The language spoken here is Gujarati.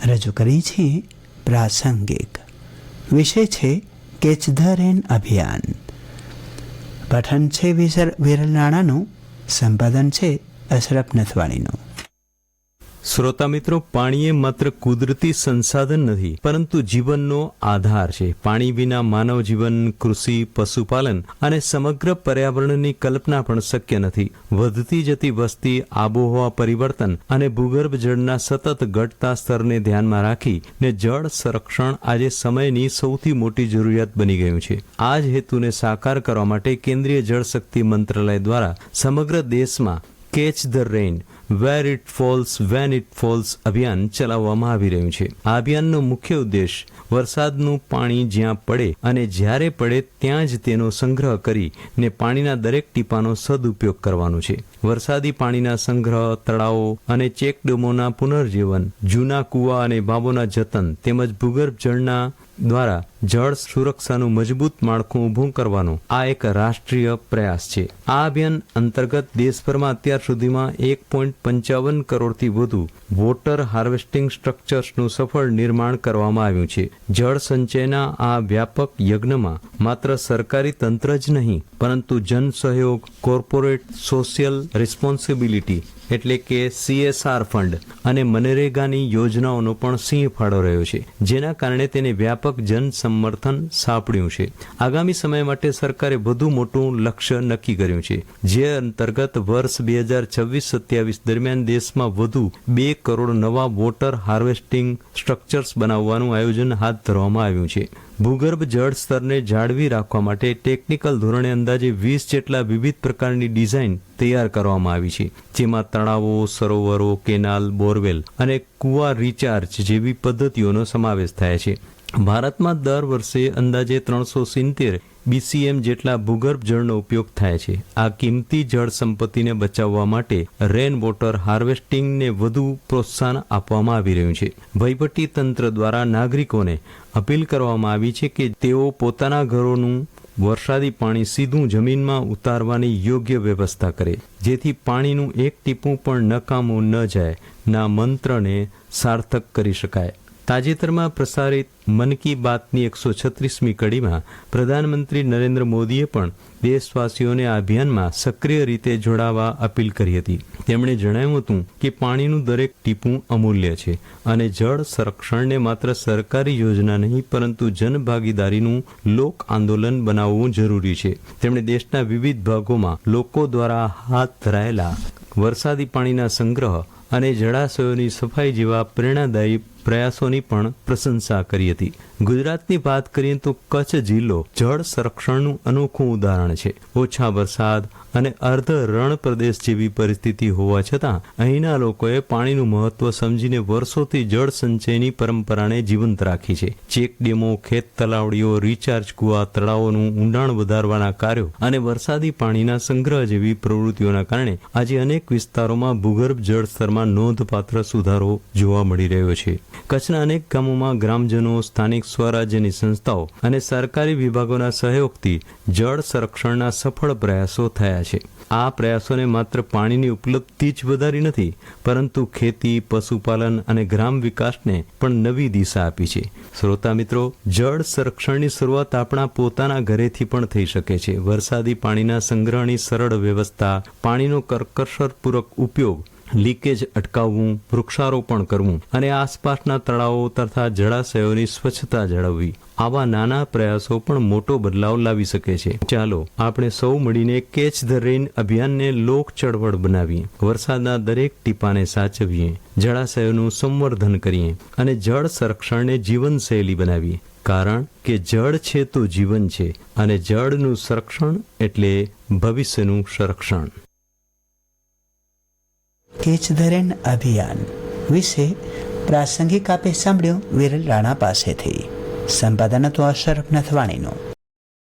રજૂ કરી છે પ્રાસંગિક. વિષય છે કેચ ધ રેન અભિયાન. પઠન છે વિરલ રાણાનું, સંપાદન છે અશરફ નથવાણીનું. શ્રોતા મિત્રો, પાણી એ માત્ર કુદરતી સંસાધન નથી, પરંતુ જીવનનો આધાર છે. પાણી વિના માનવ જીવન, કૃષિ, પશુપાલન અને સમગ્ર પર્યાવરણની કલ્પના પણ શક્ય નથી. વધતી જતી વસ્તી, આબોહવા પરિવર્તન અને ભૂગર્ભ જળના સતત ઘટતા સ્તરને ધ્યાનમાં રાખીને જળ સંરક્ષણ આજે સમયની સૌથી મોટી જરૂરિયાત બની ગયું છે. આ જ હેતુને સાકાર કરવા માટે કેન્દ્રીય જળશક્તિ મંત્રાલય દ્વારા સમગ્ર દેશમાં catch the rain, where it falls when it falls અભિયાન ચલાવવામાં આવી રહ્યું છે. આ અભિયાનનો મુખ્ય ઉદ્દેશ વરસાદનું પાણી જ્યાં પડે અને જ્યારે પડે ત્યાં જ તેનો સંગ્રહ કરીને પાણીના દરેક ટીપાનો સદુપયોગ કરવાનો છે. વરસાદી પાણીના સંગ્રહ, તળાવો અને ચેકડેમોના પુનર્જીવન, જૂના કુવા અને બાબોના જતન તેમજ ભૂગર્ભ જળના દ્વારા જળ સુરક્ષાનું મજબૂત માળખું ઊભું કરવાનો આ એક રાષ્ટ્રીય પ્રયાસ છે. આ અભિયાન અંતર્ગત દેશભરમાં અત્યાર સુધીમાં 1.55 કરોડથી વધુ વોટર હાર્વેસ્ટિંગ સ્ટ્રક્ચર્સનું સફળ નિર્માણ કરવામાં આવ્યું છે. જળ સંચયના આ વ્યાપક યજ્ઞમાં માત્ર સરકારી તંત્ર જ નહીં, પરંતુ જન સહયોગ, કોર્પોરેટ સોશિયલ રિસ્પોન્સિબિલિટી એટલે કે CSR ફંડ અને મનરેગાની યોજનાઓનો પણ સિંહ ફાળો રહ્યો છે, જેના કારણે તેને વ્યાપક જન સમર્થન સાંપડ્યું છે. આગામી સમય માટે સરકારે વધુ મોટું લક્ષ્ય નક્કી કર્યું છે, જે અંતર્ગત વર્ષ 2026-27 દરમિયાન દેશમાં વધુ 2 કરોડ નવા વોટર હાર્વેસ્ટિંગ સ્ટ્રક્ચર્સ બનાવવાનું આયોજન હાથ ધરવામાં આવ્યું છે. ભૂગર્ભ જળ સ્તરને જાળવી રાખવા માટે ટેકનિકલ ધોરણે અંદાજે 20 જેટલા વિવિધ પ્રકારની ડિઝાઇન તૈયાર કરવામાં આવી છે, જેમાં તળાવો, સરોવરો, કેનાલ, બોરવેલ અને કુવા રિચાર્જ જેવી પદ્ધતિઓનો સમાવેશ થાય છે. ભારતમાં દર વર્ષે અંદાજે 370 BCM જેટલા ભૂગર્ભ જળનો ઉપયોગ થાય છે. આ કિંમતી જળ સંપત્તિને બચાવવા માટે રેન વોટર હાર્વેસ્ટિંગને વધુ પ્રોત્સાહન આપવામાં આવી રહ્યું છે. વહીવટી તંત્ર દ્વારા નાગરિકોને અપીલ કરવામાં આવી છે કે તેઓ પોતાના ઘરોનું વરસાદી પાણી સીધું જમીનમાં ઉતારવાની યોગ્ય વ્યવસ્થા કરે, જેથી પાણીનું એક ટીપું પણ નકામું ન જાય ના મંત્રને સાર્થક કરી શકાય. તાજેતરમાં પ્રસારિત મન કી બાતની 136મી કડીમાં પ્રધાનમંત્રી નરેન્દ્ર મોદીએ પણ દેશવાસીઓને આ અભિયાનમાં સક્રિય રીતે જોડાવા અપીલ કરી હતી. તેમણે જણાવ્યું હતું કે પાણીનું દરેક ટીપું અમૂલ્ય છે અને જળ સંરક્ષણને માત્ર સરકારી યોજના નહીં, પરંતુ જનભાગીદારીનું લોક આંદોલન બનાવવું જરૂરી છે. તેમણે દેશના વિવિધ ભાગોમાં લોકો દ્વારા હાથ ધરાયેલા વરસાદી પાણીના સંગ્રહ અને જળાશયોની સફાઈ જેવા પ્રેરણાદાયી પ્રયાસોની પણ પ્રશંસા કરી હતી. ગુજરાતની વાત કરીએ તો કચ્છ જિલ્લો જળ સંરક્ષણનું અનોખું ઉદાહરણ છે. ઓછા વરસાદ અને અર્ધ રણ પ્રદેશ જેવી પરિસ્થિતિ હોવા છતાં અહીંના લોકોએ પાણીનું મહત્વ સમજીને વર્ષોથી જળ સંચયની પરંપરાને જીવંત રાખી છે. ચેકડેમો, ખેત તલાવડીઓ, રિચાર્જ કુવા, તળાવોનું ઊંડાણ વધારવાના કાર્યો અને વરસાદી પાણીના સંગ્રહ જેવી પ્રવૃત્તિઓના કારણે આજે અનેક વિસ્તારોમાં ભૂગર્ભ જળ સ્તરમાં નોંધપાત્ર સુધારો જોવા મળી રહ્યો છે. કચ્છના અનેક ગામોમાં ગ્રામજનો, સ્થાનિક સ્વરાજ્યની સંસ્થાઓ અને સરકારી વિભાગોના સહયોગથી જળ સંરક્ષણના સફળ પ્રયાસો થયા છે. આ પ્રયાસોને માત્ર પાણીની ઉપલબ્ધિ જ વધારી નથી, પરંતુ ખેતી, પશુપાલન અને ગ્રામ વિકાસને પણ નવી દિશા આપી છે. શ્રોતા મિત્રો, જળ સંરક્ષણની શરૂઆત આપણા પોતાના ઘરેથી પણ થઈ શકે છે. વરસાદી પાણીના સંગ્રહની સરળ વ્યવસ્થા, પાણીનો કરકસરપૂર્વક ઉપયોગ, લીકેજ અટકાવવું, વૃક્ષારોપણ કરવું અને આસપાસના તળાવો તથા જળાશયોની સ્વચ્છતા જાળવવી, આવા નાના પ્રયાસો પણ મોટો બદલાવ લાવી શકે છે. ચાલો આપણે સૌ મળીને કેચ ધ રેઇન અભિયાનને લોક ચળવળ બનાવીએ, વરસાદના દરેક ટીપાને સાચવીએ, જળાશયોનું સંવર્ધન કરીએ અને જળ સંરક્ષણને જીવનશૈલી બનાવીએ. કારણ કે જળ છે તો જીવન છે અને જળનું સંરક્ષણ એટલે ભવિષ્યનું સંરક્ષણ. કેચ ધ રેન અભિયાન વિશે પ્રાસંગિક આપે સાંભળ્યું વિરલ રાણા પાસેથી. સંપાદન હતું અશરફ નથવાણીનું.